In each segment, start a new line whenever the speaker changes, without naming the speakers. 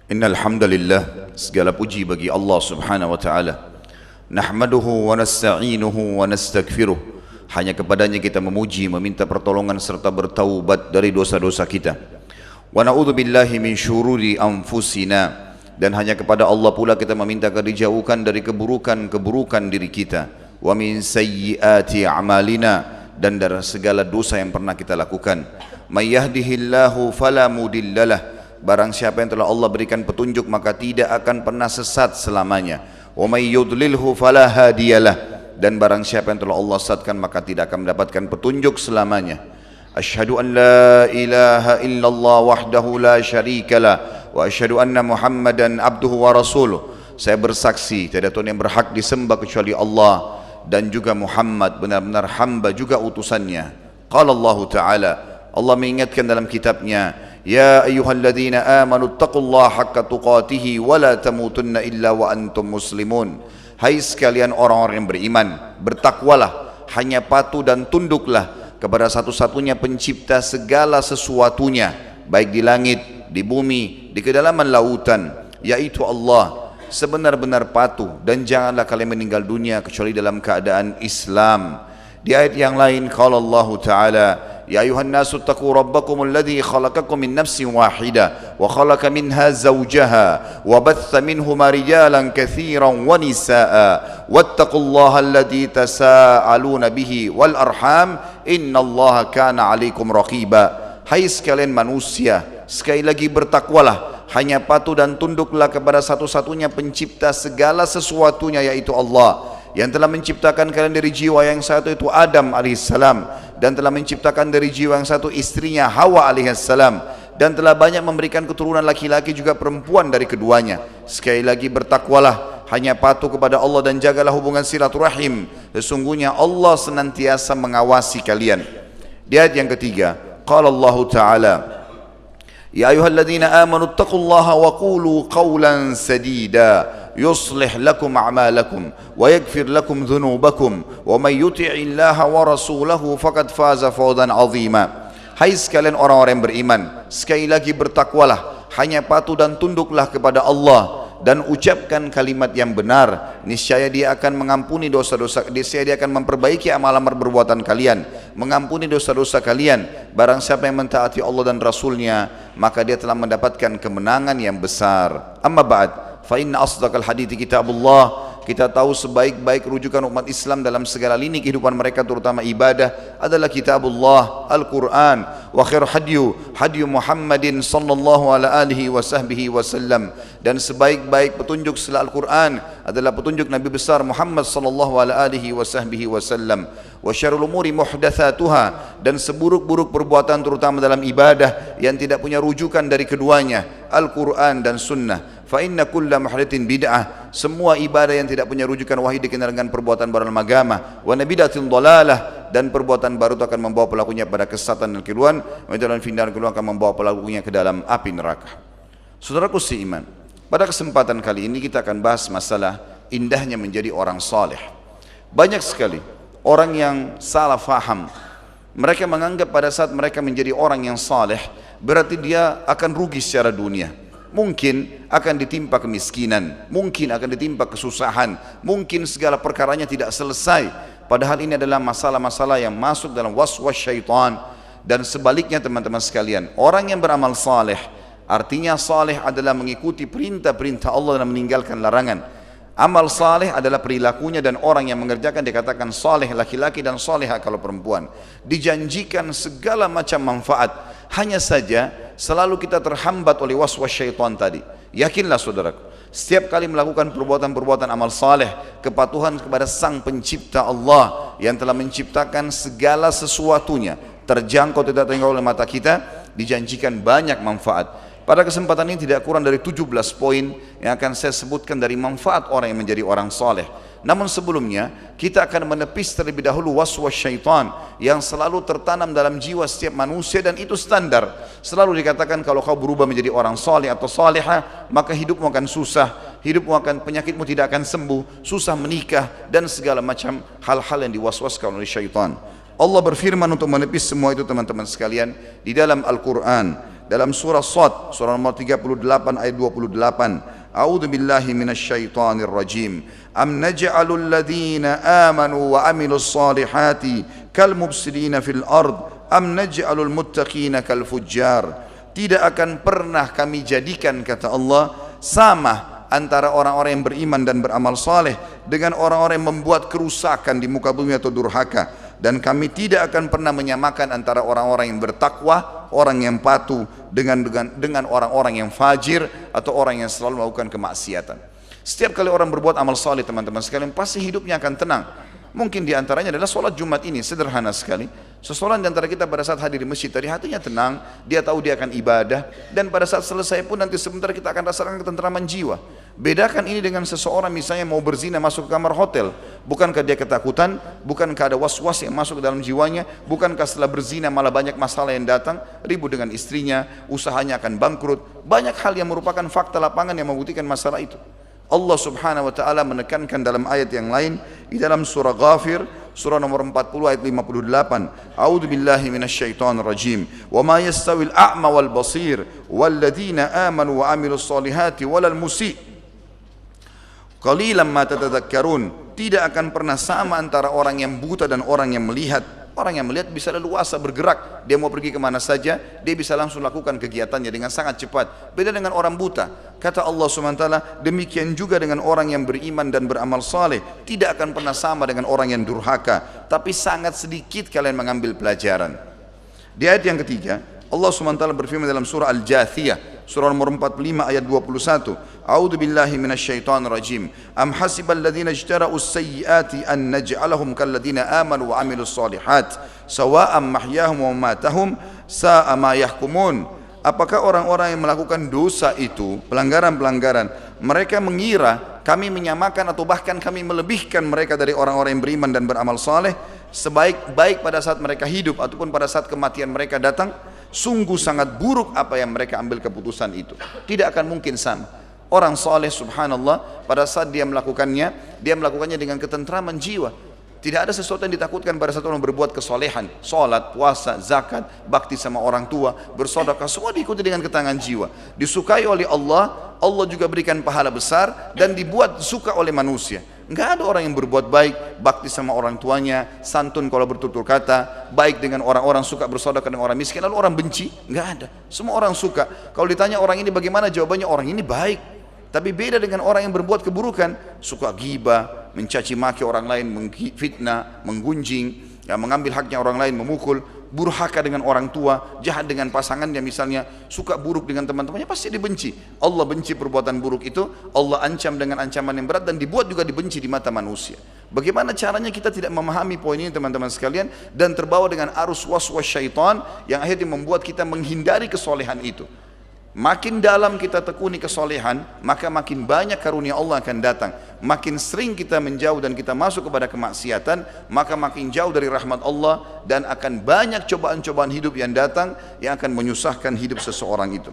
Innal hamdalillah, segala puji bagi Allah Subhanahu wa taala. Nahmaduhu wa nasta'inuhu wa nastaghfiruh. Hanya kepadanya kita memuji, meminta pertolongan serta bertaubat dari dosa-dosa kita. Wa na'udzu billahi min syururi anfusina, dan hanya kepada Allah pula kita meminta agar dijauhkan dari keburukan-keburukan diri kita. Wa min sayyiati a'malina, dan dari segala dosa yang pernah kita lakukan. May yahdihillahu fala mudhillalah, barang siapa yang telah Allah berikan petunjuk maka tidak akan pernah sesat selamanya. Wa may yudlilhu fala hadiyalah, dan barang siapa yang telah Allah sesatkan maka tidak akan mendapatkan petunjuk selamanya. Asyhadu an la ilaha illallah wahdahu la syarikalah wa asyhadu anna Muhammadan abduhu wa rasuluh. Saya bersaksi tiada Tuhan yang berhak disembah kecuali Allah, dan juga Muhammad benar-benar hamba juga utusannya. Qala Allah Ta'ala, Allah mengingatkan dalam kitabnya, Ya ayyuhalladzina amanu taqullaha haqqa tuqatihi wa la tamutunna illa wa antum muslimun. Hai sekalian orang-orang yang beriman, bertakwalah, hanya patuh dan tunduklah kepada satu-satunya pencipta segala sesuatunya, baik di langit, di bumi, di kedalaman lautan, yaitu Allah. Sebenar-benar patuh dan janganlah kalian meninggal dunia kecuali dalam keadaan Islam. Di ayat yang lain qala Allah Ta'ala, Ya ayuhan nasu taqu rabbakum alladhi khalaqakum min nafsin wahidah wa khalaqa minha zawjaha wa batha minhuma rijalan katsiran wa nisaa wattaqullaha alladhi tasaaluna bihi wal arham innallaha kana 'alaikum raqiba. Hai sekalian manusia, sekali lagi bertakwalah, hanya patuh dan tunduklah kepada satu-satunya pencipta segala sesuatunya, yaitu Allah, yang telah menciptakan kalian dari jiwa yang satu, itu Adam alaihissalam, dan telah menciptakan dari jiwa yang satu istrinya Hawa alaihissalam, dan telah banyak memberikan keturunan laki-laki juga perempuan dari keduanya. Sekali lagi bertakwalah, hanya patuh kepada Allah dan jagalah hubungan silaturahim, sesungguhnya Allah senantiasa mengawasi kalian. Di ayat yang ketiga qala Allah Ta'ala, Ya ayyuhalladzina amanu taqullaha wa qulu qawlan sadida yuslih lakum a'malakum wa yaghfir lakum dhunubakum wa may yuti'illaha wa rasulahu faqad faza fawzan 'azima. Hai sekalian orang-orang yang beriman, sekali lagi bertakwalah, hanya patuh dan tunduklah kepada Allah dan ucapkan kalimat yang benar, niscaya Dia akan mengampuni dosa-dosa, niscaya Dia akan memperbaiki amal-amal perbuatan kalian, mengampuni dosa-dosa kalian. Barang siapa yang mentaati Allah dan Rasulnya, maka dia telah mendapatkan kemenangan yang besar. Amma ba'd, fa inna asdaqal hadithi kitabullah. Kita tahu sebaik-baik rujukan umat Islam dalam segala lini kehidupan mereka, terutama ibadah, adalah kitabullah, Al-Quran. Wa khair hadyu Muhammadin sallallahu ala alihi wa sahbihi wasallam. Dan sebaik-baik petunjuk setelah Al-Quran adalah petunjuk Nabi besar Muhammad sallallahu ala alihi wa sahbihi wasallam. Wa syarrul umuri muhdatsatuha, dan seburuk-buruk perbuatan terutama dalam ibadah yang tidak punya rujukan dari keduanya, Al-Quran dan Sunnah. Fa inna kulla muhdatsin bid'ah, semua ibadah yang tidak punya rujukan wahyu dikenal dengan perbuatan baru dalam agama. Wa nabidatin dhalalah, dan perbuatan baru itu akan membawa pelakunya pada kesesatan dan keluhan, dan final keluhan akan membawa pelakunya ke dalam api neraka. Saudaraku seiman, pada kesempatan kali ini kita akan bahas masalah indahnya menjadi orang saleh. Banyak sekali orang yang salah faham. Mereka menganggap pada saat mereka menjadi orang yang saleh berarti dia akan rugi secara dunia. Mungkin akan ditimpa kemiskinan, mungkin akan ditimpa kesusahan, mungkin segala perkaranya tidak selesai. Padahal ini adalah masalah-masalah yang masuk dalam waswas syaitan. Dan sebaliknya teman-teman sekalian, orang yang beramal saleh, artinya saleh adalah mengikuti perintah-perintah Allah dan meninggalkan larangan. Amal saleh adalah perilakunya, dan orang yang mengerjakan dikatakan saleh laki-laki dan salehah kalau perempuan. Dijanjikan segala macam manfaat. Hanya saja selalu kita terhambat oleh waswas syaitan tadi. Yakinlah saudaraku, setiap kali melakukan perbuatan-perbuatan amal saleh, kepatuhan kepada Sang Pencipta Allah yang telah menciptakan segala sesuatunya, terjangkau tidak terjangkau oleh mata kita, dijanjikan banyak manfaat. Pada kesempatan ini tidak kurang dari 17 poin yang akan saya sebutkan dari manfaat orang yang menjadi orang saleh. Namun sebelumnya kita akan menepis terlebih dahulu waswas syaitan yang selalu tertanam dalam jiwa setiap manusia, dan itu standar. Selalu dikatakan kalau kau berubah menjadi orang saleh atau salehah, maka hidupmu akan susah, penyakitmu tidak akan sembuh, susah menikah, dan segala macam hal-hal yang diwaswaskan oleh syaitan. Allah berfirman untuk menepis semua itu teman-teman sekalian di dalam Al-Quran. dalam surah Shad, surah nomor 38 ayat 28. A'udzu billahi minasyaitonir rajim. Am naj'alul ladzina amanu wa amilus solihati kal mufsidina fil ard am naj'alul muttaqina kal fujjar. Tidak akan pernah kami jadikan, kata Allah, sama antara orang-orang yang beriman dan beramal saleh dengan orang-orang yang membuat kerusakan di muka bumi atau durhaka, dan kami tidak akan pernah menyamakan antara orang-orang yang bertakwa, orang yang patuh dengan orang-orang yang fajir atau orang yang selalu melakukan kemaksiatan. Setiap kali orang berbuat amal saleh, teman-teman sekalian, pasti hidupnya akan tenang. Mungkin diantaranya adalah sholat Jumat ini, sederhana sekali. Seseorang di antara kita pada saat hadir di masjid tadi hatinya tenang, dia tahu dia akan ibadah, dan pada saat selesai pun nanti sebentar kita akan rasakan ketentraman jiwa. Bedakan ini dengan seseorang misalnya mau berzina masuk ke kamar hotel. Bukankah dia ketakutan? Bukankah ada was-was yang masuk ke dalam jiwanya? Bukankah setelah berzina malah banyak masalah yang datang? Ribut dengan istrinya, usahanya akan bangkrut. Banyak hal yang merupakan fakta lapangan yang membuktikan masalah itu. Allah subhanahu wa ta'ala menekankan dalam ayat yang lain di dalam surah Ghafir, surah nomor 40 ayat 58. A'udzu billahi minasyaitonir rajim. Wa ma yastawil a'ma wal basir wal ladzina amanu wa amilus solihati walal musi' qalilan ma tatadzakkarun. Tidak akan pernah sama antara orang yang buta dan orang yang melihat. Orang yang melihat bisa leluasa bergerak, dia mau pergi kemana saja, dia bisa langsung lakukan kegiatannya dengan sangat cepat. Beda dengan orang buta. Kata Allah SWT, demikian juga dengan orang yang beriman dan beramal saleh, tidak akan pernah sama dengan orang yang durhaka, tapi sangat sedikit kalian mengambil pelajaran. Di ayat yang ketiga, Allah SWT berfirman dalam surah Al-Jathiyah, surah nomor 45 ayat 21. A'udzu billahi minasyaitonir rajim. Am hasibal ladzina ijtara'us sayyiati an naj'alahum kal ladzina amanu wa amilus solihat sawa'an mahyahum wa mamatahum sa'a ma yahkumun. Apakah orang-orang yang melakukan dosa itu, pelanggaran-pelanggaran, mereka mengira kami menyamakan atau bahkan kami melebihkan mereka dari orang-orang yang beriman dan beramal saleh, sebaik-baik pada saat mereka hidup ataupun pada saat kematian mereka datang? Sungguh sangat buruk apa yang mereka ambil keputusan itu. Tidak akan mungkin sama. Orang saleh subhanallah pada saat dia melakukannya dengan ketentraman jiwa. Tidak ada sesuatu yang ditakutkan pada saat orang berbuat kesolehan. Salat, puasa, zakat, bakti sama orang tua, bersedekah, semua diikuti dengan ketenangan jiwa. Disukai oleh Allah, Allah juga berikan pahala besar dan dibuat suka oleh manusia. Enggak ada orang yang berbuat baik, bakti sama orang tuanya, santun kalau bertutur kata, baik dengan orang-orang, suka bersedekah dengan orang miskin, lalu orang benci? Enggak ada. Semua orang suka. Kalau ditanya orang ini bagaimana, jawabannya orang ini baik. Tapi beda dengan orang yang berbuat keburukan, suka ghibah, mencaci maki orang lain, menfitnah, menggunjing, ya, mengambil haknya orang lain, memukul, burhaka dengan orang tua, jahat dengan pasangannya misalnya, suka buruk dengan teman-temannya, pasti dibenci. Allah benci perbuatan buruk itu, Allah ancam dengan ancaman yang berat dan dibuat juga dibenci di mata manusia. Bagaimana caranya kita tidak memahami poin ini, teman-teman sekalian, dan terbawa dengan arus was-was syaitan yang akhirnya membuat kita menghindari kesolehan itu. Makin dalam kita tekuni kesolehan, maka makin banyak karunia Allah akan datang. Makin sering kita menjauh dan kita masuk kepada kemaksiatan, maka makin jauh dari rahmat Allah, dan akan banyak cobaan-cobaan hidup yang datang yang akan menyusahkan hidup seseorang itu.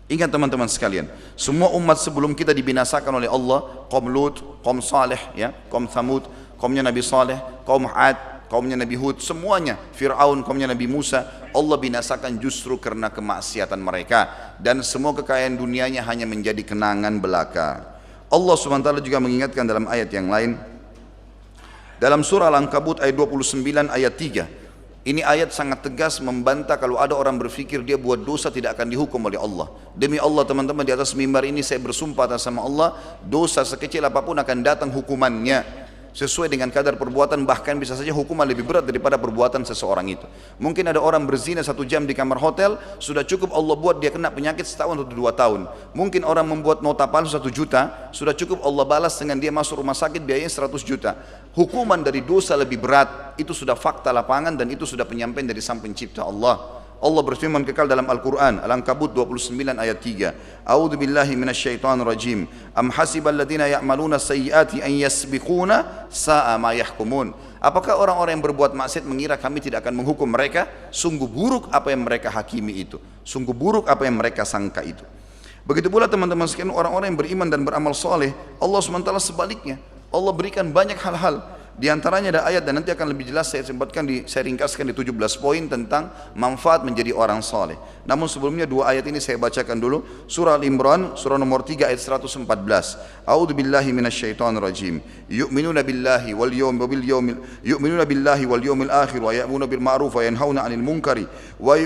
Ingat teman-teman sekalian, semua umat sebelum kita dibinasakan oleh Allah, kaum Lut, kaum Saleh, ya, kaum Thamud, kaumnya Nabi Saleh, kaum Ad, kaumnya Nabi Hud, semuanya, Fir'aun, kaumnya Nabi Musa, Allah binasakan justru karena kemaksiatan mereka, dan semua kekayaan dunianya hanya menjadi kenangan belaka. Allah SWT juga mengingatkan dalam ayat yang lain, dalam surah Al-Ankabut ayat 29 ayat 3. Ini ayat sangat tegas membantah kalau ada orang berfikir dia buat dosa tidak akan dihukum oleh Allah. Demi Allah teman-teman, di atas mimbar ini saya bersumpah atas nama Allah, dosa sekecil apapun akan datang hukumannya sesuai dengan kadar perbuatan, bahkan bisa saja hukuman lebih berat daripada perbuatan seseorang itu. Mungkin ada orang berzina 1 jam di kamar hotel, sudah cukup Allah buat dia kena penyakit setahun atau 2 tahun. Mungkin orang membuat nota palsu 1 juta, sudah cukup Allah balas dengan dia masuk rumah sakit biayanya 100 juta. Hukuman dari dosa lebih berat, itu sudah fakta lapangan dan itu sudah penyampaian dari Sang Pencipta Allah. Allah berfirman kekal dalam Al-Quran, Al-Ankabut 29 ayat 3. A'udzu billahi minasyaitonir rajim. Am hasibal ladzina ya'maluna sayyiati an yasbiquna sa'a ma yahkumun. Apakah orang-orang yang berbuat maksiat mengira kami tidak akan menghukum mereka? Sungguh buruk apa yang mereka hakimi itu. Sungguh buruk apa yang mereka sangka itu. Begitu pula teman-teman sekalian, orang-orang yang beriman dan beramal soleh, Allah SWT sebaliknya. Allah berikan banyak hal-hal. Di antaranya ada ayat dan nanti akan lebih jelas saya ringkaskan di 17 poin tentang manfaat menjadi orang saleh. Namun sebelumnya dua ayat ini saya bacakan dulu. Surah Al-Imran, surah nomor 3 ayat 114. A'udzu billahi minasyaitonir rajim. Yu'minuna billahi wal yawmil akhir wa ya'muruna bil ma'ruf wa yanhauna 'anil munkari wa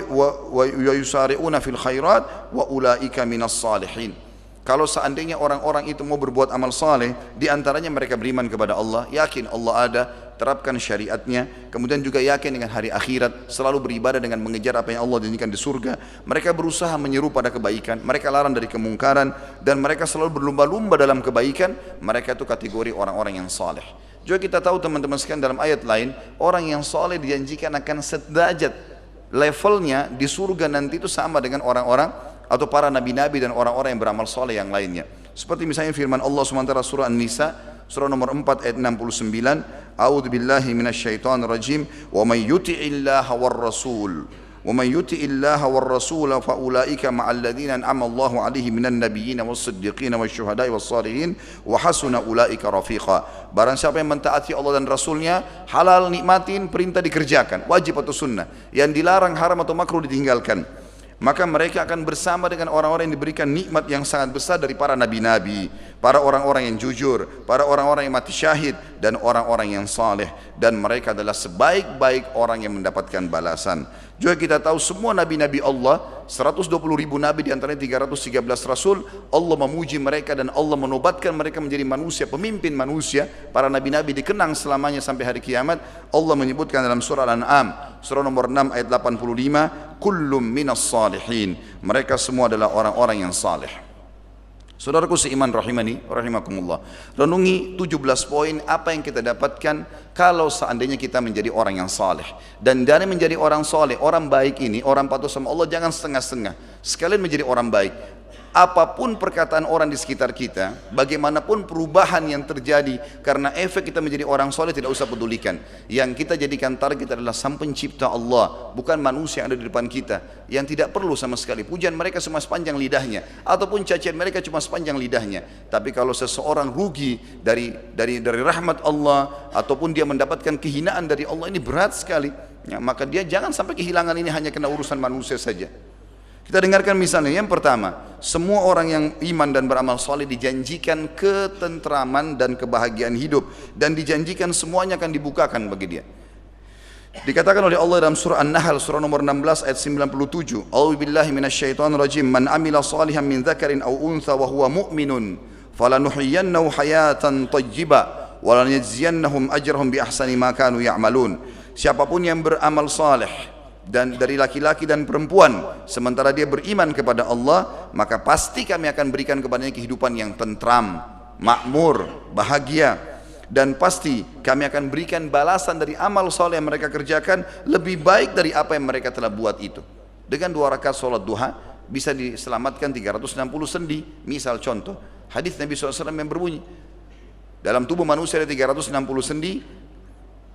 yusari'una fil khairat wa ulaika minas salihin. Kalau seandainya orang-orang itu mau berbuat amal saleh, di antaranya mereka beriman kepada Allah, yakin Allah ada, terapkan syariatnya, kemudian juga yakin dengan hari akhirat, selalu beribadah dengan mengejar apa yang Allah janjikan di surga. Mereka berusaha menyeru pada kebaikan, mereka larang dari kemungkaran, dan mereka selalu berlumba-lumba dalam kebaikan. Mereka itu kategori orang-orang yang saleh. Juga kita tahu teman-teman sekalian dalam ayat lain, orang yang saleh dijanjikan akan sederajat, levelnya di surga nanti itu sama dengan orang-orang atau para nabi-nabi dan orang-orang yang beramal soleh yang lainnya. Seperti misalnya firman Allah SWT surah An-Nisa surah nomor 4 ayat 69, A'udzu billahi minasyaitonir rajim, wa may yuti'illaha war rasul fa ulaika ma'al ladzina an'ama Allahu 'alaihim minan nabiyyin was-siddiqin wasyuhada'i was-shalihin wa hasuna ulaika rafiqa. Barang siapa yang mentaati Allah dan Rasulnya, halal nikmatin, perintah dikerjakan, wajib atau sunnah, yang dilarang haram atau makruh ditinggalkan, maka mereka akan bersama dengan orang-orang yang diberikan nikmat yang sangat besar dari para nabi-nabi, para orang-orang yang jujur, para orang-orang yang mati syahid, dan orang-orang yang saleh, dan mereka adalah sebaik-baik orang yang mendapatkan balasan. Juga kita tahu semua nabi-nabi Allah, 120 ribu nabi diantaranya 313 rasul, Allah memuji mereka dan Allah menobatkan mereka menjadi manusia, pemimpin manusia. Para nabi-nabi dikenang selamanya sampai hari kiamat. Allah menyebutkan dalam surah Al-An'am surah nomor 6 ayat 85, kullum minas salihin, mereka semua adalah orang-orang yang saleh. Saudaraku seiman rahimani rahimakumullah, renungi 17 poin apa yang kita dapatkan kalau seandainya kita menjadi orang yang saleh. Dan dari menjadi orang saleh, orang baik ini, orang patuh sama Allah, jangan setengah-setengah, sekalian menjadi orang baik. Apapun perkataan orang di sekitar kita, bagaimanapun perubahan yang terjadi karena efek kita menjadi orang soleh, tidak usah pedulikan. Yang kita jadikan target adalah Sang Pencipta Allah, bukan manusia yang ada di depan kita, yang tidak perlu sama sekali pujian mereka cuma sepanjang lidahnya, ataupun cacian mereka cuma sepanjang lidahnya. Tapi kalau seseorang rugi dari rahmat Allah, ataupun dia mendapatkan kehinaan dari Allah, ini berat sekali ya, maka dia jangan sampai kehilangan ini hanya kena urusan manusia saja. Kita dengarkan misalnya, yang pertama, semua orang yang iman dan beramal soleh dijanjikan ketentraman dan kebahagiaan hidup, dan dijanjikan semuanya akan dibukakan bagi dia. Dikatakan oleh Allah dalam surah An-Nahl surah nomor 16 ayat 97, A'udzu billahi minasyaitonir rajim, man amila salihan min dzakarin aw untha wa huwa mu'minun falanuhyiyannahu hayatan thayyibah wa lanajziyannahum ajrahum bi ahsani ma kanu ya'malun. Siapapun yang beramal saleh dan dari laki-laki dan perempuan sementara dia beriman kepada Allah, maka pasti kami akan berikan kepadanya kehidupan yang tentram, makmur, bahagia, dan pasti kami akan berikan balasan dari amal soleh yang mereka kerjakan lebih baik dari apa yang mereka telah buat itu. Dengan 2 rakaat sholat duha bisa diselamatkan 360 sendi. Misal contoh hadis Nabi SAW yang berbunyi, dalam tubuh manusia ada 360 sendi,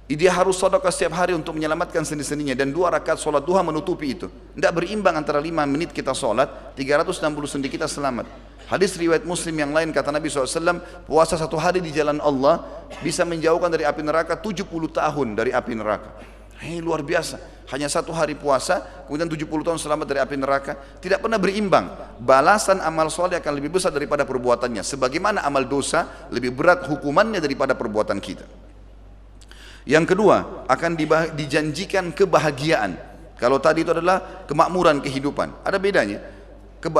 dia harus sedekah setiap hari untuk menyelamatkan sendi-sendinya, dan 2 rakaat sholat duha menutupi itu. Tidak berimbang antara 5 menit kita sholat, 360 sendi kita selamat. Hadis riwayat Muslim yang lain kata Nabi SAW, puasa 1 hari di jalan Allah bisa menjauhkan dari api neraka 70 tahun dari api neraka. Ini luar biasa. Hanya 1 hari puasa, kemudian 70 tahun selamat dari api neraka. Tidak pernah berimbang. Balasan amal soleh akan lebih besar daripada perbuatannya. Sebagaimana amal dosa lebih berat hukumannya daripada perbuatan kita. Yang kedua, akan dijanjikan kebahagiaan. Kalau tadi itu adalah kemakmuran kehidupan, ada bedanya.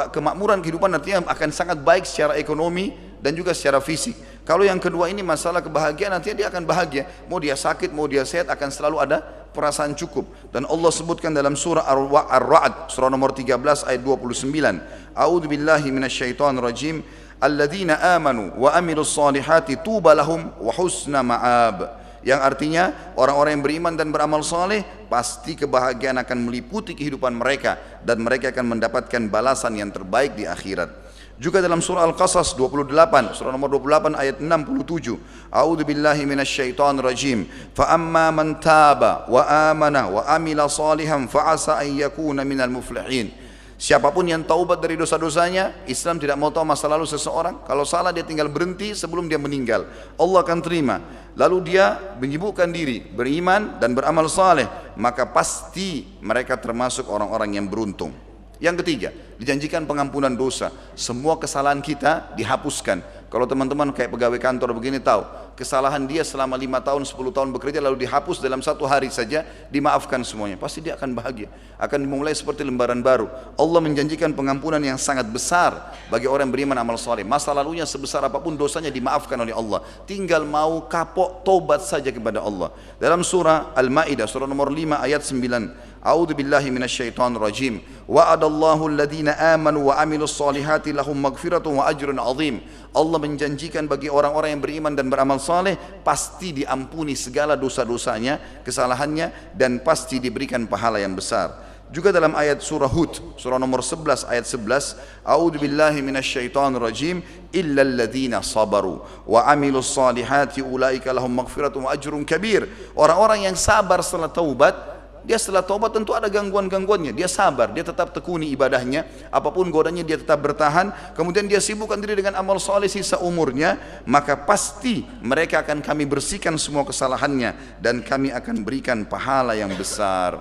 Kemakmuran kehidupan artinya akan sangat baik secara ekonomi dan juga secara fisik. Kalau yang kedua ini masalah kebahagiaan, nantinya dia akan bahagia. Mau dia sakit, mau dia sehat, akan selalu ada perasaan cukup. Dan Allah sebutkan dalam surah Ar-Ra'd, surah nomor 13 ayat 29. A'udzu billahi minasyaitonir rajim. Alladzina amanu wa amilus solihati tuba lahum wa husna ma'ab. Yang artinya orang-orang yang beriman dan beramal saleh pasti kebahagiaan akan meliputi kehidupan mereka, dan mereka akan mendapatkan balasan yang terbaik di akhirat. Juga dalam surah Al-Qasas 28, surah nomor 28 ayat 67, A'udzu billahi minasyaitonir rajim, fa amma man taba wa amana wa amila salihan fa asa an yakuna minal muflihin. Siapapun yang taubat dari dosa-dosanya, Islam tidak mau tahu masa lalu seseorang. Kalau salah dia tinggal berhenti sebelum dia meninggal, Allah akan terima. Lalu dia menyibukkan diri, beriman dan beramal saleh, maka pasti mereka termasuk orang-orang yang beruntung. Yang ketiga, dijanjikan pengampunan dosa. Semua kesalahan kita dihapuskan. Kalau teman-teman kayak pegawai kantor begini tahu, kesalahan dia selama 5 tahun, 10 tahun bekerja lalu dihapus dalam 1 hari saja, dimaafkan semuanya. Pasti dia akan bahagia, akan dimulai seperti lembaran baru. Allah menjanjikan pengampunan yang sangat besar bagi orang yang beriman amal saleh. Masa lalunya sebesar apapun dosanya dimaafkan oleh Allah. Tinggal mau kapok, taubat saja kepada Allah. Dalam surah Al-Maidah, surah nomor 5 ayat 9. A'udzu billahi minasyaitonir rajim. Wa'adallahu alladhina amanu wa amilus solihati lahum maghfiratun wa ajrun 'azim. Allah menjanjikan bagi orang-orang yang beriman dan beramal saleh pasti diampuni segala dosa-dosanya, kesalahannya, dan pasti diberikan pahala yang besar. Juga dalam ayat surah Hud, surah nomor 11 ayat 11, A'udzu billahi minasyaitonir rajim, illal ladzina sabaru wa amilus solihati ulaika lahum maghfiratun wa ajrun kabir. Orang-orang yang sabar setelah taubat, dia setelah taubat tentu ada gangguan-gangguannya, dia sabar, dia tetap tekuni ibadahnya, apapun godanya dia tetap bertahan, kemudian dia sibukkan diri dengan amal soleh sisa umurnya, maka pasti mereka akan kami bersihkan semua kesalahannya dan kami akan berikan pahala yang besar.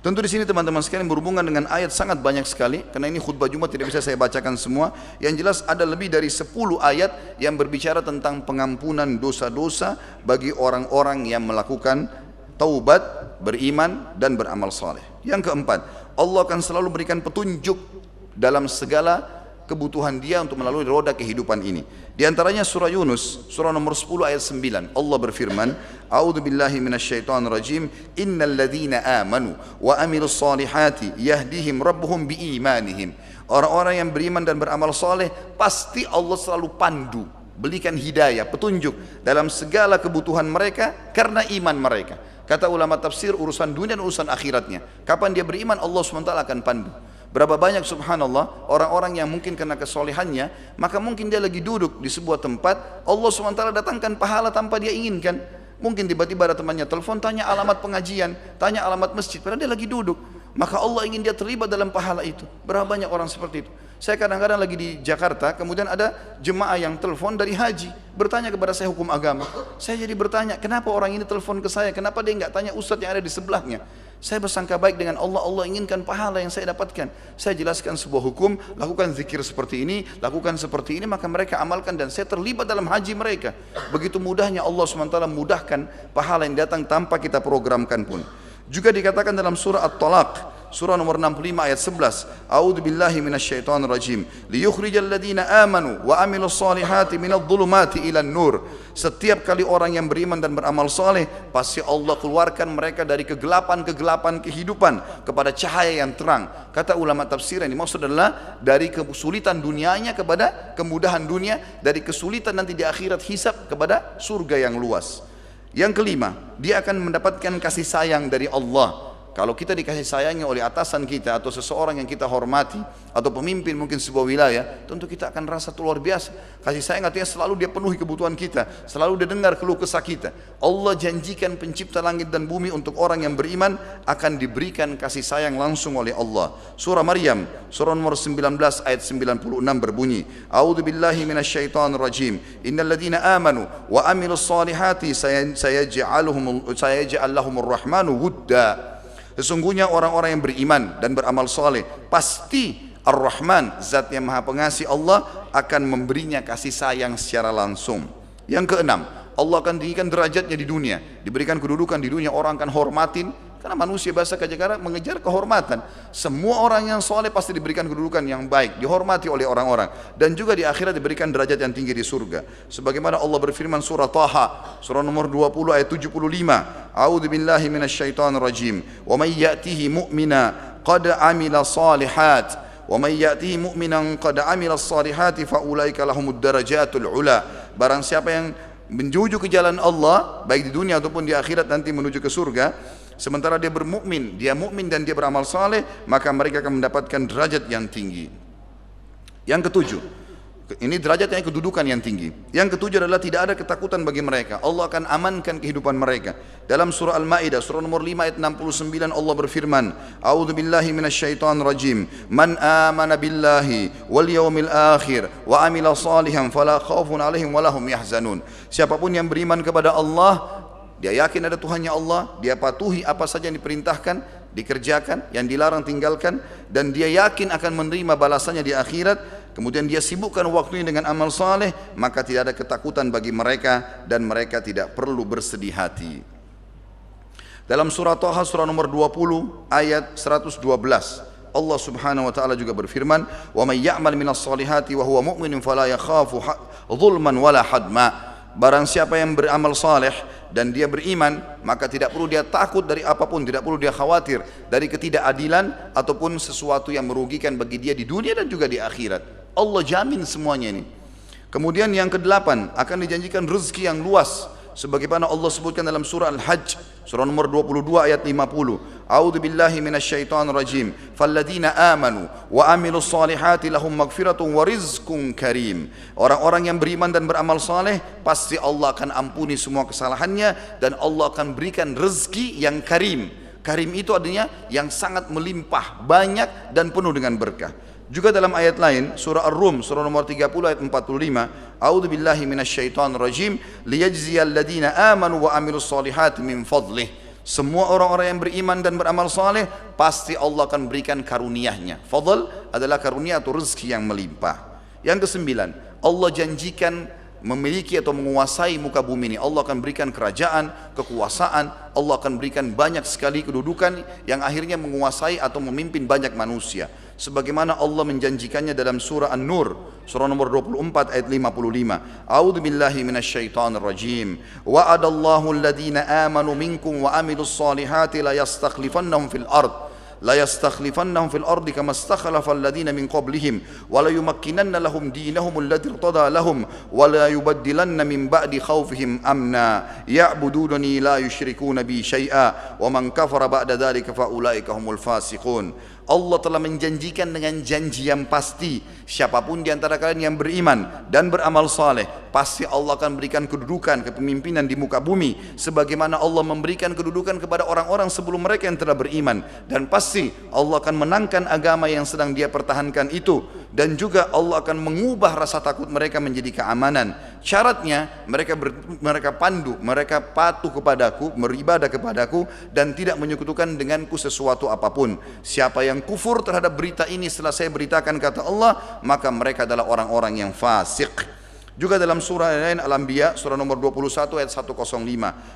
Tentu di sini teman-teman sekalian berhubungan dengan ayat sangat banyak sekali, karena ini khutbah Jumat tidak bisa saya bacakan semua. Yang jelas ada lebih dari 10 ayat yang berbicara tentang pengampunan dosa-dosa bagi orang-orang yang melakukan taubat, beriman dan beramal saleh. Yang keempat, Allah akan selalu berikan petunjuk dalam segala kebutuhan dia untuk melalui roda kehidupan ini. Di antaranya surah Yunus, surah nomor 10 ayat 9. Allah berfirman, A'udzu billahi minasyaitonir rajim, innal ladzina amanu wa amilus solihati yahdihim rabbuhum biimanihim. Orang-orang yang beriman dan beramal saleh pasti Allah selalu pandu, berikan hidayah, petunjuk dalam segala kebutuhan mereka karena iman mereka. Kata ulama tafsir, urusan dunia dan urusan akhiratnya. Kapan dia beriman, Allah SWT akan pandu. Berapa banyak subhanallah orang-orang yang mungkin karena kesolehannya, maka mungkin dia lagi duduk di sebuah tempat, Allah SWT datangkan pahala tanpa dia inginkan. Mungkin tiba-tiba ada temannya telepon, tanya alamat pengajian, tanya alamat masjid, padahal dia lagi duduk. Maka Allah ingin dia terlibat dalam pahala itu. Berapa banyak orang seperti itu. Saya kadang-kadang lagi di Jakarta, kemudian ada jemaah yang telepon dari haji, bertanya kepada saya hukum agama. Saya jadi bertanya, kenapa orang ini telepon ke saya, kenapa dia nggak tanya ustadz yang ada di sebelahnya. Saya bersangka baik dengan Allah, Allah inginkan pahala yang saya dapatkan. Saya jelaskan sebuah hukum, lakukan zikir seperti ini, lakukan seperti ini, maka mereka amalkan dan saya terlibat dalam haji mereka. Begitu mudahnya Allah SWT mudahkan pahala yang datang tanpa kita programkan pun. Juga dikatakan dalam surah At-Talaq, surah nomor 65 ayat 11, A'udzu billahi minasyaitonir rajim, liyukhrijal ladzina amanu wa amilus solihati minadh dhulumati ilan nur. Setiap kali orang yang beriman dan beramal saleh, pasti Allah keluarkan mereka dari kegelapan-kegelapan kehidupan kepada cahaya yang terang. Kata ulama tafsir, yang dimaksud adalah dari kesulitan dunianya kepada kemudahan dunia, dari kesulitan nanti di akhirat hisab kepada surga yang luas. Yang kelima, dia akan mendapatkan kasih sayang dari Allah. Kalau kita dikasih sayangnya oleh atasan kita atau seseorang yang kita hormati atau pemimpin mungkin sebuah wilayah, tentu kita akan rasa itu luar biasa. Kasih sayang artinya selalu dia penuhi kebutuhan kita, selalu dia dengar keluh kesah kita. Allah janjikan pencipta langit dan bumi untuk orang yang beriman akan diberikan kasih sayang langsung oleh Allah. Surah Maryam, surah nomor 19 ayat 96 berbunyi, A'udzu billahi minasyaitonir rajim, innal ladzina amanu wa amilus solihati sayaj'al lahumur rahmanu wudda. Sesungguhnya orang-orang yang beriman dan beramal saleh pasti Ar-Rahman, zat yang maha pengasih Allah, akan memberinya kasih sayang secara langsung. Yang keenam, Allah akan tinggikan derajatnya di dunia, diberikan kedudukan di dunia, orang akan hormatin. Karena manusia bahasa Jakarta mengejar kehormatan. Semua orang yang soleh pasti diberikan kedudukan yang baik, dihormati oleh orang-orang. Dan juga di akhirat diberikan derajat yang tinggi di surga. Sebagaimana Allah berfirman surah Taha, surah nomor 20 ayat 75. A'udzu billahi minasyaitonir rajim. Wa may ya'tihi mu'mina qad amila salihat. Wa may ya'tihi mu'minan qad amila salihati fa ulaika lahumud darajatul ula. Barang siapa yang menuju ke jalan Allah, baik di dunia ataupun di akhirat nanti menuju ke surga, sementara dia bermukmin, dia mukmin dan dia beramal saleh, maka mereka akan mendapatkan derajat yang tinggi. Yang ketujuh, Ini derajatnya kedudukan yang tinggi. Yang ketujuh adalah tidak ada ketakutan bagi mereka. Allah akan amankan kehidupan mereka. Dalam surah Al-Maidah surah nomor 5 ayat 69 Allah berfirman, A'udzubillahi minasyaitonirrajim. Man amana billahi wal yaumil akhir wa amila salihan fala khaufun 'alaihim wa lahum yahzanun. Siapapun yang beriman kepada Allah, dia yakin ada Tuhannya Allah, dia patuhi apa saja yang diperintahkan, dikerjakan, yang dilarang tinggalkan, dan dia yakin akan menerima balasannya di akhirat, kemudian dia sibukkan waktunya dengan amal saleh, maka tidak ada ketakutan bagi mereka dan mereka tidak perlu bersedih hati. Dalam surah Thaha surah nomor 20 ayat 112 Allah Subhanahu wa taala juga berfirman, "Wa may ya'mal minas salihati wa huwa mu'minun fala yakhafu dhulman wala hadma." Barang siapa yang beramal saleh dan dia beriman, maka tidak perlu dia takut dari apapun, tidak perlu dia khawatir dari ketidakadilan ataupun sesuatu yang merugikan bagi dia di dunia dan juga di akhirat. Allah jamin semuanya ini. Kemudian yang kedelapan, akan dijanjikan rezeki yang luas, sebagaimana Allah sebutkan dalam surah Al-Hajj surah nomor 22 ayat 50. A'udzu billahi minasyaitonir rajim. Falladzina amanu wa amilus solihati lahum maghfiratun wa rizqun karim. Orang-orang yang beriman dan beramal saleh, pasti Allah akan ampuni semua kesalahannya dan Allah akan berikan rezeki yang karim. Karim itu artinya yang sangat melimpah, banyak dan penuh dengan berkah. Juga dalam ayat lain surah Ar-Rum surah nomor 30 ayat 45, A'udzu billahi minasyaitonir rajim liyajziyal ladzina amanu wa amilus solihati min fadlih. Semua orang-orang yang beriman dan beramal saleh pasti Allah akan berikan karunia-Nya. Fadl adalah karunia atau rezeki yang melimpah. Yang kesembilan, Allah janjikan memiliki atau menguasai muka bumi ini. Allah akan berikan kerajaan, kekuasaan, Allah akan berikan banyak sekali kedudukan yang akhirnya menguasai atau memimpin banyak manusia. Sebagaimana Allah menjanjikannya dalam surah An-Nur surah nomor 24 ayat 55. A'udzu billahi minasyaitonir rajim. Wa'adallahu alladhina amanu minkum wa amilus solihati la yastakhlifannahum fil ard. لا يستخلفنهم في الأرض كما استخلف الذين من قبلهم ولا يمكنن لهم دينهم الذي ارتضى لهم ولا يبدلن من بعد خوفهم أمنا يعبدونني لا يشركون بي شيئا ومن كفر بعد ذلك فأولئك هم الفاسقون. Allah telah menjanjikan dengan janji yang pasti, siapapun di antara kalian yang beriman dan beramal saleh, pasti Allah akan berikan kedudukan, kepemimpinan di muka bumi sebagaimana Allah memberikan kedudukan kepada orang-orang sebelum mereka yang telah beriman, dan pasti Allah akan menangkan agama yang sedang dia pertahankan itu, dan juga Allah akan mengubah rasa takut mereka menjadi keamanan. Syaratnya mereka pandu, mereka patuh kepadaku, beribadah kepadaku dan tidak menyekutukan denganku sesuatu apapun. Siapa yang kufur terhadap berita ini setelah saya beritakan, kata Allah, maka mereka adalah orang-orang yang fasik. Juga dalam surah lain Al-Anbiya surah nomor 21 ayat 105.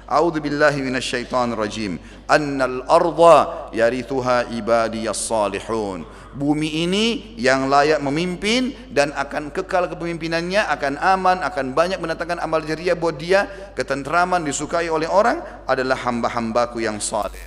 A'udzu billahi minasyaitonir rajim. Annal arda yarithuha ibadiyas salihun. Bumi ini yang layak memimpin dan akan kekal kepemimpinannya, akan aman, akan banyak mendatangkan amal jariah buat dia, ketentraman, disukai oleh orang, adalah hamba-hambaku yang saleh.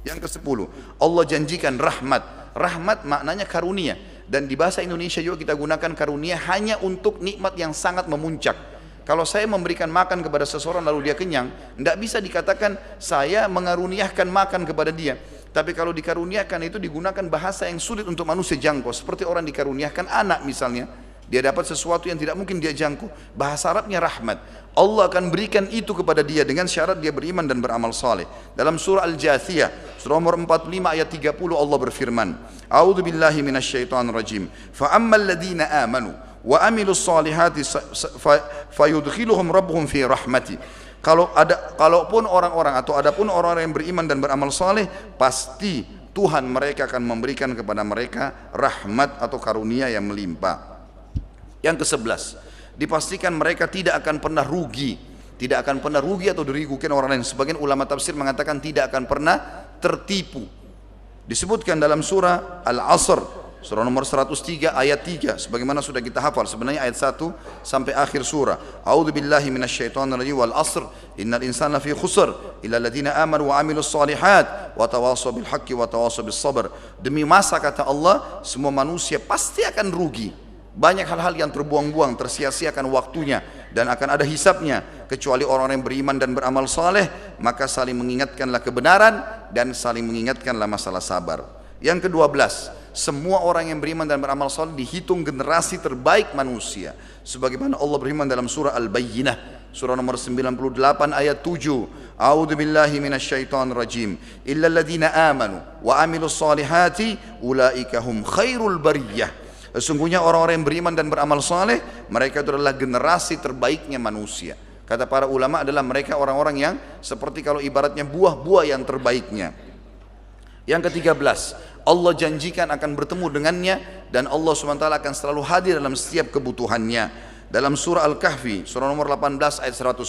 Yang ke-10, Allah janjikan rahmat. Rahmat maknanya karunia, dan di bahasa Indonesia juga kita gunakan karunia hanya untuk nikmat yang sangat memuncak. Kalau saya memberikan makan kepada seseorang lalu dia kenyang, tidak bisa dikatakan saya mengaruniakan makan kepada dia. Tapi kalau dikaruniakan itu digunakan bahasa yang sulit untuk manusia jangkau, seperti orang dikaruniakan anak misalnya, dia dapat sesuatu yang tidak mungkin dia jangkau. Bahasa Arabnya rahmat. Allah akan berikan itu kepada dia dengan syarat dia beriman dan beramal saleh. Dalam surah Al-Jathiyah surah nomor 45 ayat 30 Allah berfirman, A'udzu billahi minasyaitonir rajim. Fa ammal ladzina amanu wa amilus solihati fayudkhiluhum rabbuhum fi rahmati. Kalaupun orang-orang atau adapun orang-orang yang beriman dan beramal saleh, pasti Tuhan mereka akan memberikan kepada mereka rahmat atau karunia yang melimpah. Yang ke-11, dipastikan mereka tidak akan pernah rugi. Tidak akan pernah rugi atau dirugikan orang lain. Sebagian ulama tafsir mengatakan tidak akan pernah tertipu. Disebutkan dalam surah Al-Asr surah nomor 103 ayat 3, sebagaimana sudah kita hafal sebenarnya ayat 1 sampai akhir surah. A'udzu billahi minasyaitonir rajim wal 'asr innal insana lafi khusr illa alladziina aamanu wa 'amilus shalihat wa tawashaw bil haqqi wa tawashaw bis sabr. Demi masa, kata Allah, semua manusia pasti akan rugi. Banyak hal-hal yang terbuang-buang, tersia-siakan waktunya dan akan ada hisabnya, kecuali orang yang beriman dan beramal saleh, maka saling mengingatkanlah kebenaran dan saling mengingatkanlah masalah sabar. Yang ke-12, semua orang yang beriman dan beramal saleh dihitung generasi terbaik manusia. Sebagaimana Allah berfirman dalam surah Al-Bayyinah, surah nomor 98 ayat 7. A'udzu billahi minasyaitonir rajim. Illal ladzina amanu wa amilus solihati ulaika hum khairul bariyah. Sesungguhnya orang-orang yang beriman dan beramal saleh, mereka itu adalah generasi terbaiknya manusia. Kata para ulama adalah mereka orang-orang yang seperti kalau ibaratnya buah-buah yang terbaiknya. Yang ke-13, Allah janjikan akan bertemu dengannya dan Allah SWT akan selalu hadir dalam setiap kebutuhannya. Dalam surah Al-Kahfi, surah nomor 18 ayat 110.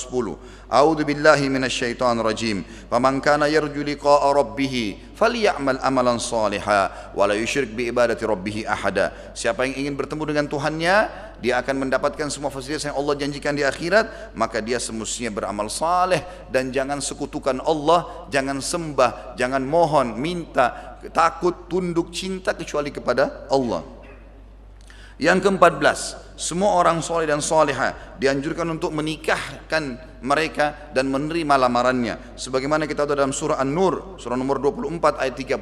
A'udzu billahi minasyaitonir rajim. Faman kana yarju liqa'a rabbih falyamal amalan shalihan wa la yusyrik bi ibadati rabbih ahada. Siapa yang ingin bertemu dengan Tuhannya, dia akan mendapatkan semua fasilitas yang Allah janjikan di akhirat, maka dia semestinya beramal saleh dan jangan sekutukan Allah, jangan sembah, jangan mohon, minta, takut, tunduk, cinta kecuali kepada Allah. Yang ke-14, semua orang soleh dan solehah dianjurkan untuk menikahkan mereka dan menerima lamarannya. Sebagaimana kita tahu dalam surah An-Nur, surah nomor 24 ayat 32,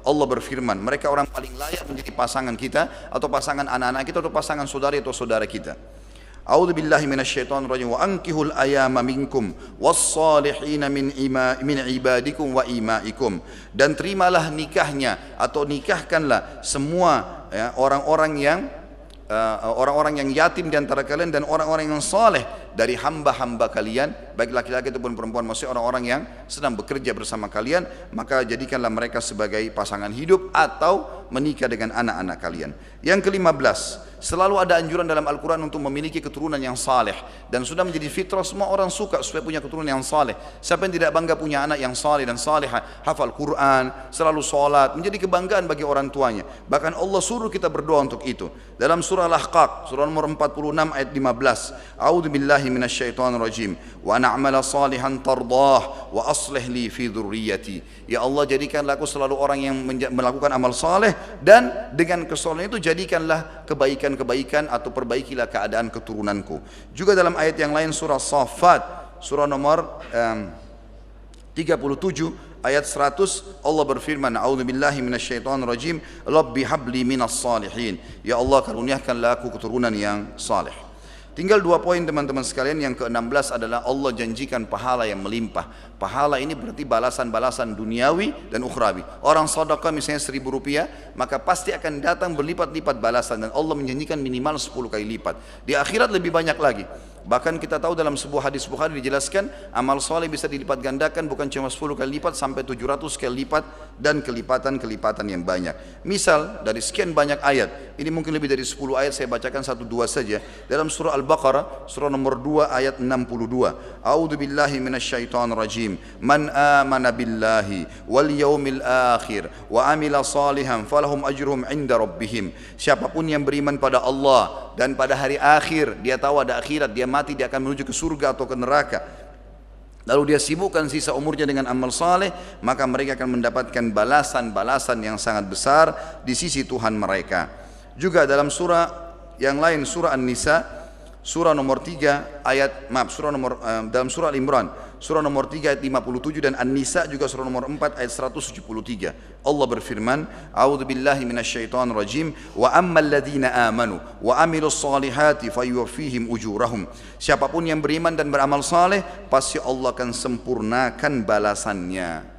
Allah berfirman, mereka orang paling layak menjadi pasangan kita atau pasangan anak-anak kita atau pasangan saudari atau saudara kita. A'udzu billahi minasyaitonir rajim. Wa ankihul ayama minkum was-salihin min ibadikum wa imaikum. Dan terimalah nikahnya atau nikahkanlah semua orang-orang yang yatim di antara kalian dan orang-orang yang saleh dari hamba-hamba kalian, baik laki-laki ataupun perempuan, maksudnya orang-orang yang sedang bekerja bersama kalian, maka jadikanlah mereka sebagai pasangan hidup atau menikah dengan anak-anak kalian. Yang ke-15, selalu ada anjuran dalam Al-Quran untuk memiliki keturunan yang saleh, dan sudah menjadi fitrah semua orang suka supaya punya keturunan yang saleh. Siapa yang tidak bangga punya anak yang saleh dan salehah, hafal Quran, selalu sholat, menjadi kebanggaan bagi orang tuanya. Bahkan Allah suruh kita berdoa untuk itu. Dalam surah Al-Ahqaf, surah nomor 46 ayat 15. A'udzu billahi minasyaitonir rajim. Wa na'mala salihan tardah wa aslih li fi dzurriyyati. Ya Allah, jadikanlah aku selalu orang yang melakukan amal saleh, dan dengan kesalehan itu jadikanlah kebaikan atau perbaikilah keadaan keturunanku. Juga dalam ayat yang lain surah Shaffat, surah nomor 37 ayat 100, Allah berfirman, a'udzubillahi minasyaitonir rajim, rabbi habli minas salihin. Ya Allah, karuniakanlah aku keturunan yang saleh. Tinggal 2 poin teman-teman sekalian. Yang ke-16 adalah Allah janjikan pahala yang melimpah. Pahala ini berarti balasan-balasan duniawi dan ukhrawi. Orang sedekah misalnya 1.000 rupiah, maka pasti akan datang berlipat-lipat balasan, dan Allah menjanjikan minimal 10 kali lipat. Di akhirat lebih banyak lagi. Bahkan kita tahu dalam sebuah hadis Bukhari dijelaskan amal soleh bisa dilipat gandakan bukan cuma 10 kali lipat, sampai 700 kali lipat, dan kelipatan-kelipatan yang banyak. Misal dari sekian banyak ayat, ini mungkin lebih dari 10 ayat, saya bacakan 1-2 saja. Dalam surah Al-Baqarah, surah nomor 2 ayat 62. A'udzu billahi minasyaitonir rajim. Man amana billahi wal yaumil akhir wa amila salihan falahum ajruhum 'inda rabbihim. Siapapun yang beriman pada Allah dan pada hari akhir, dia tahu ada akhirat, dia mati, dia akan menuju ke surga atau ke neraka, lalu dia sibukkan sisa umurnya dengan amal saleh, maka mereka akan mendapatkan balasan-balasan yang sangat besar di sisi Tuhan mereka. Juga dalam surah yang lain, surah An-Nisa, surah nomor 3 ayat, dalam surah Al-Imran, surah nomor 3 ayat 57, dan An-Nisa juga surah nomor 4 ayat 173. Allah berfirman, a'udzu billahi minasyaitonir rajim, wa ammal ladzina amanu wa amilus solihati fayuwaffihim ujurahum. Siapapun yang beriman dan beramal saleh, pasti Allah akan sempurnakan balasannya.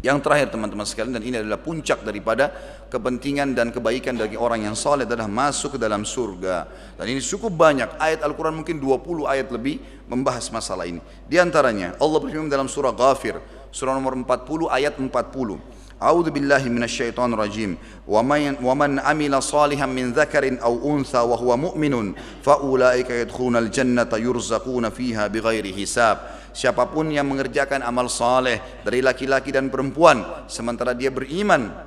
Yang terakhir teman-teman sekalian, dan ini adalah puncak daripada kepentingan dan kebaikan bagi orang yang saleh, adalah masuk ke dalam surga. Dan ini cukup banyak ayat Al-Quran, mungkin 20 ayat lebih membahas masalah ini. Di antaranya Allah berfirman dalam surah Ghafir, surah nomor 40 ayat 40. A'udzu billahi minasyaitonir rajim. Wa man amila salihan min dzakarin aw untha wa huwa mu'minun fa ulaika yadkhulunal jannata yurzaquna fiha bighairi hisab. Siapapun yang mengerjakan amal saleh dari laki-laki dan perempuan sementara dia beriman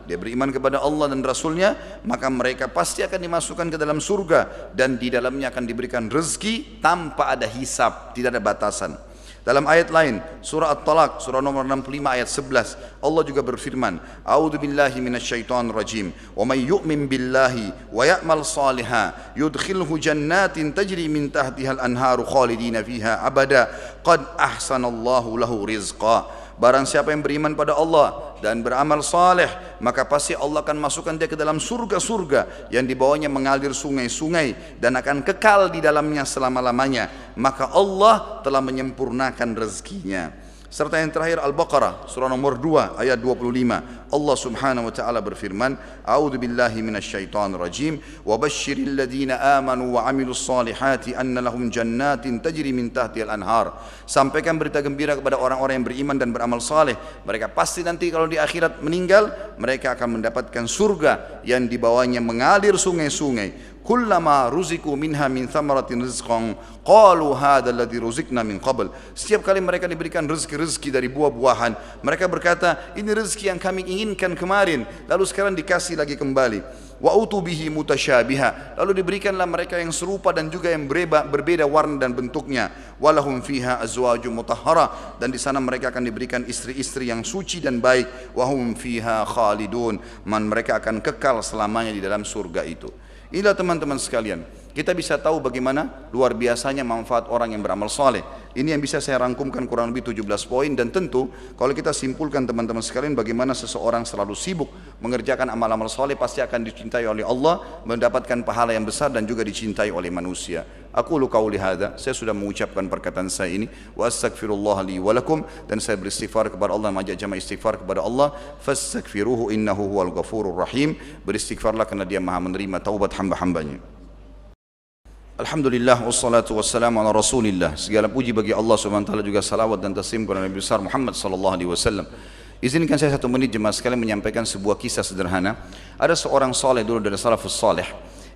kepada Allah dan Rasulnya, maka mereka pasti akan dimasukkan ke dalam surga, dan di dalamnya akan diberikan rezeki tanpa ada hisab, tidak ada batasan. Dalam ayat lain, surah At-Talaq, surah nomor 65 ayat 11, Allah juga berfirman, a'udzu billahi minasyaitonir rajim, wa may yu'min billahi wa ya'mal shalihan yudkhilhu jannatin tajri min tahtihal anharu khalidina fiha abada qad ahsanallahu lahu rizqa. Barang siapa yang beriman pada Allah, dan beramal saleh, maka pasti Allah akan masukkan dia ke dalam surga-surga yang di bawahnya mengalir sungai-sungai dan akan kekal di dalamnya selama-lamanya. Maka Allah telah menyempurnakan rezekinya. Serta yang terakhir Al-Baqarah surah nomor 2 ayat 25. Allah Subhanahu wa taala berfirman, A'udzu billahi minasyaitonir rajim, wa basyiril ladzina amanu wa 'amilus solihati anna lahum jannatin tajri min tahtihal anhar. Sampaikan berita gembira kepada orang-orang yang beriman dan beramal saleh, mereka pasti nanti kalau di akhirat meninggal, mereka akan mendapatkan surga yang di bawahnya mengalir sungai-sungai. Kullama ruziku minha min thamaratin rizqan qalu hadha alladhi ruzikna min qabl. Setiap kali mereka diberikan rezeki dari buah-buahan, mereka berkata, ini rezeki yang kami inginkan kemarin, lalu sekarang dikasih lagi kembali. Wa utubihi mutasyabiha, lalu diberikanlah mereka yang serupa dan juga yang berbeda warna dan bentuknya. Walahum fiha azwajum mutahhara, dan di sana mereka akan diberikan istri-istri yang suci dan baik. Wahum fiha khalidun, mereka akan kekal selamanya di dalam surga itu. Inilah teman-teman sekalian, kita bisa tahu bagaimana luar biasanya manfaat orang yang beramal saleh. Ini yang bisa saya rangkumkan kurang lebih 17 poin, dan tentu kalau kita simpulkan teman-teman sekalian, bagaimana seseorang selalu sibuk mengerjakan amal-amal saleh pasti akan dicintai oleh Allah, mendapatkan pahala yang besar dan juga dicintai oleh manusia. Aku qauli hadza, saya sudah mengucapkan perkataan saya ini, wa astaghfirullah li wa lakum, dan saya beristighfar kepada Allah, mengajak jamaah istighfar kepada Allah. Fastaghfiruhu innahu huwal ghafurur rahim. Beristighfarlah karena Dia Maha menerima taubat hamba-hambanya. Alhamdulillah wassalatu wassalamu ala Rasulillah. Segala puji bagi Allah Subhanahu wa taala, juga salawat dan taslim kepada Nabi besar Muhammad sallallahu alaihi wasallam. Izinkan saya 1 menit jemaah sekalian menyampaikan sebuah kisah sederhana. Ada seorang saleh dulu dari salafus saleh.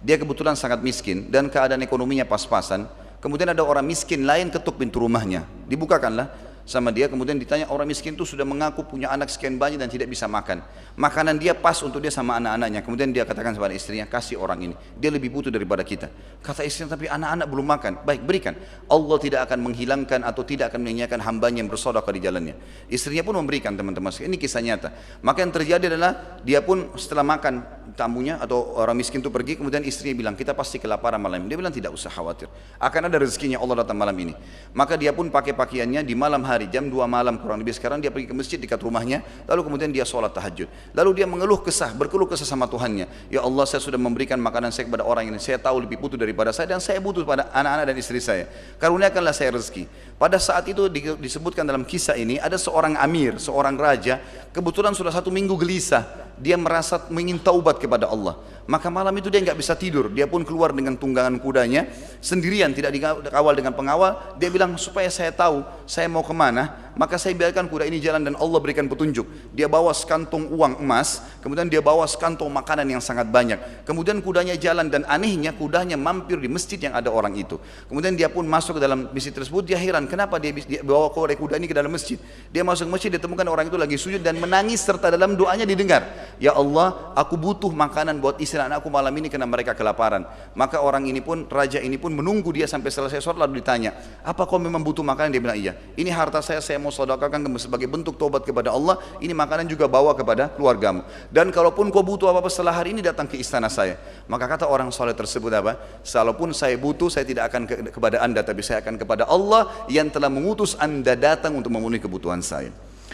Dia kebetulan sangat miskin dan keadaan ekonominya pas-pasan. Kemudian ada orang miskin lain ketuk pintu rumahnya. Dibukakanlah sama dia, kemudian ditanya, orang miskin itu sudah mengaku punya anak sekian banyak dan tidak bisa makan. Makanan dia pas untuk dia sama anak-anaknya. Kemudian dia katakan kepada istrinya, kasih orang ini, dia lebih butuh daripada kita. Kata istrinya, tapi anak-anak belum makan. Baik, berikan. Allah tidak akan menghilangkan atau tidak akan menyanyiakan hambanya yang bersedekah di jalannya. Istrinya pun memberikan, teman-teman. Ini kisah nyata. Maka yang terjadi adalah dia pun setelah makan tamunya atau orang miskin itu pergi, kemudian istrinya bilang, kita pasti kelaparan malam ini. Dia bilang, tidak usah khawatir, akan ada rezekinya Allah datang malam ini. Maka dia pun pakai pakaiannya di malam hari, jam 2 malam kurang lebih sekarang, dia pergi ke masjid dekat rumahnya, lalu kemudian dia sholat tahajud. Lalu dia berkeluh kesah sama Tuhannya, ya Allah, saya sudah memberikan makanan saya kepada orang ini, saya tahu lebih butuh daripada saya, dan saya butuh pada anak-anak dan istri saya, karuniakanlah saya rezeki. Pada saat itu disebutkan dalam kisah ini, ada seorang amir, seorang raja, kebetulan sudah 1 minggu gelisah, dia merasa ingin taubat kepada Allah. Maka malam itu dia nggak bisa tidur, dia pun keluar dengan tunggangan kudanya sendirian, tidak dikawal dengan pengawal. Dia bilang, supaya saya tahu saya mau kemana, maka saya biarkan kuda ini jalan dan Allah berikan petunjuk. Dia bawa sekantong uang emas, kemudian dia bawa sekantong makanan yang sangat banyak. Kemudian kudanya jalan, dan anehnya kudanya mampir di masjid yang ada orang itu. Kemudian dia pun masuk ke dalam masjid tersebut. Dia heran, kenapa dia bawa kuda ini ke dalam masjid. Dia masuk masjid, dia temukan orang itu lagi sujud dan menangis, serta dalam doanya didengar, ya Allah, aku butuh makanan buat istri anakku malam ini karena mereka kelaparan. Maka orang ini pun, raja ini pun menunggu dia sampai selesai sholat, lalu ditanya, apa kau memang butuh makanan? Dia bilang, iya, ini harta saya mau sedekahkan sebagai bentuk tobat kepada Allah, ini makanan juga bawa kepada keluargamu, dan kalaupun kau butuh apa-apa setelah hari ini, datang ke istana saya. Maka kata orang soleh tersebut apa? Salaupun saya butuh, saya tidak akan kepada anda, tapi saya akan kepada Allah yang telah mengutus anda datang untuk memenuhi kebutuhan saya.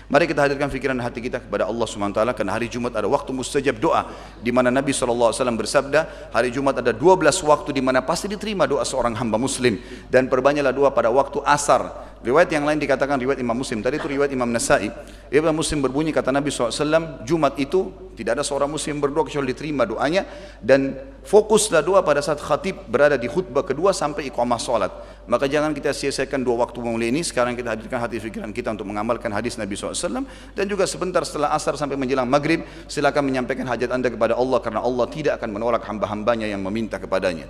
Mari kita hadirkan fikiran hati kita kepada Allah SWT, karena hari Jumat ada waktu mustajab doa, di mana Nabi SAW bersabda, hari Jumat ada 12 waktu di mana pasti diterima doa seorang hamba muslim, dan perbanyaklah doa pada waktu asar. Riwayat yang lain dikatakan riwayat Imam Muslim, tadi itu riwayat Imam Nasa'i. Imam Muslim berbunyi, kata Nabi SAW, Jumat itu tidak ada seorang muslim berdoa kecuali diterima doanya, dan fokuslah doa pada saat khatib berada di khutbah kedua sampai iqamah salat. Maka jangan kita sia-siakan 2 waktu mulia ini. Sekarang kita hadirkan hati fikiran kita untuk mengamalkan hadis Nabi SAW, dan juga sebentar setelah asar sampai menjelang maghrib, silakan menyampaikan hajat anda kepada Allah, karena Allah tidak akan menolak hamba-hambanya yang meminta kepadanya.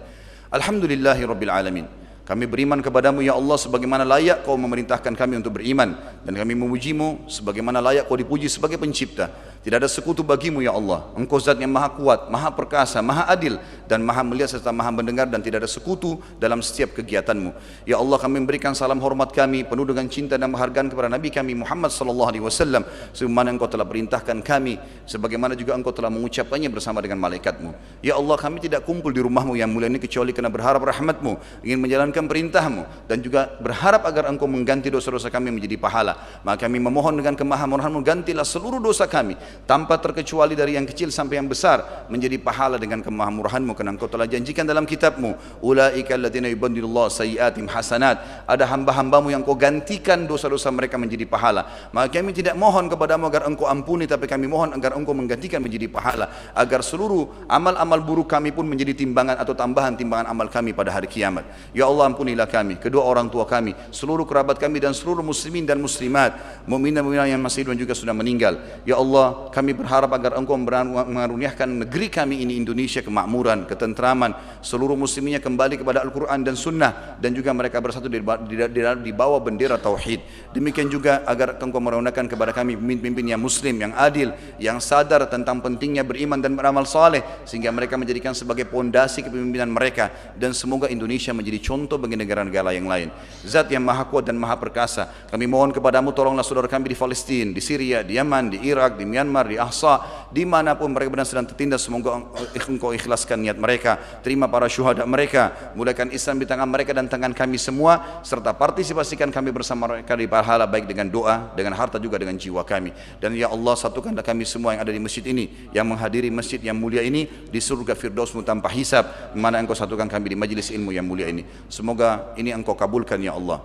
Alhamdulillahirabbil alamin. Kami beriman kepadamu ya Allah sebagaimana layak kau memerintahkan kami untuk beriman, dan kami memujimu sebagaimana layak kau dipuji sebagai pencipta. Tidak ada sekutu bagimu ya Allah. Engkau zat yang maha kuat, maha perkasa, maha adil, dan maha melihat serta maha mendengar, dan tidak ada sekutu dalam setiap kegiatanmu. Ya Allah, kami memberikan salam hormat kami penuh dengan cinta dan penghargaan kepada Nabi kami Muhammad sallallahu alaihi wasallam, sebagaimana engkau telah perintahkan kami, sebagaimana juga engkau telah mengucapkannya bersama dengan malaikatmu. Ya Allah, kami tidak kumpul di rumahmu yang mulia ini kecuali karena berharap rahmatmu, ingin menjalankan perintahmu, dan juga berharap agar engkau mengganti dosa-dosa kami menjadi pahala. Maka kami memohon dengan kemahamurahanmu, gantilah seluruh dosa kami tanpa terkecuali dari yang kecil sampai yang besar menjadi pahala dengan kemahamurahanmu, karena engkau telah janjikan dalam kitabmu, ulaika alladziina yubaddilullahu sayyi'atihim hasanat, ada hamba-hambamu yang kau gantikan dosa-dosa mereka menjadi pahala. Maka kami tidak mohon kepadamu agar engkau ampuni, tapi kami mohon agar engkau menggantikan menjadi pahala, agar seluruh amal-amal buruk kami pun menjadi timbangan atau tambahan timbangan amal kami pada hari kiamat. Ya Allah, ampunilah kami, kedua orang tua kami, seluruh kerabat kami, dan seluruh muslimin dan muslimat, mukmin dan mukminat yang masih hidup dan juga sudah meninggal. Ya Allah, kami berharap agar engkau mengaruniakan negeri kami ini Indonesia kemakmuran, ketentraman, seluruh muslimnya kembali kepada Al-Quran dan Sunnah, dan juga mereka bersatu di bawah bendera Tauhid. Demikian juga agar engkau meraunakan kepada kami pemimpin yang muslim, yang adil, yang sadar tentang pentingnya beriman dan beramal saleh, sehingga mereka menjadikan sebagai pondasi kepemimpinan mereka, dan semoga Indonesia menjadi contoh bagi negara-negara yang lain. Zat yang maha kuat dan maha perkasa, kami mohon kepadamu, tolonglah saudara kami di Palestina, di Syria, di Yaman, di Irak, di Myanmar, di Ahsa, dimanapun mereka benar sedang tertindas, semoga engkau ikhlaskan niat mereka, terima para syuhada mereka, mulakan Islam di tangan mereka dan tangan kami semua, serta partisipasikan kami bersama mereka di pahala, baik dengan doa, dengan harta, juga dengan jiwa kami. Dan ya Allah, satukanlah kami semua yang ada di masjid ini, yang menghadiri masjid yang mulia ini, di surga Firdausmu tanpa hisab, mana engkau satukan kami di majlis ilmu yang mulia ini. Semoga ini engkau kabulkan ya Allah.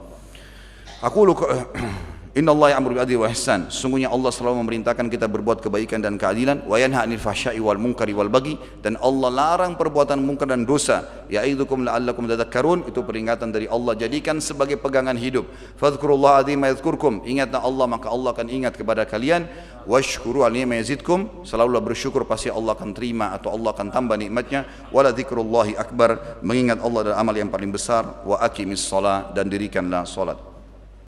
Aku Inna Allah ya'muru bil adli wa ihsan. Sungguhnya Allah selalu memerintahkan kita berbuat kebaikan dan keadilan. Wa yanha 'anil fahsya'i wal munkari wal baghi. Dan Allah larang perbuatan mungkar dan dosa. Ya'idzukum la'allakum tadhakkarun. Itu peringatan dari Allah. Jadikan sebagai pegangan hidup. Fadhkurullaha 'azima yadhkurkum. Ingatlah Allah, maka Allah akan ingat kepada kalian. Washkuru 'ala ma yazidkum. Selalulah bersyukur, pasti Allah akan terima atau Allah akan tambah nikmatnya. Wala dzikrullahi akbar. Mengingat Allah adalah amal yang paling besar. Wa aqimis shalah, dan dirikanlah salat.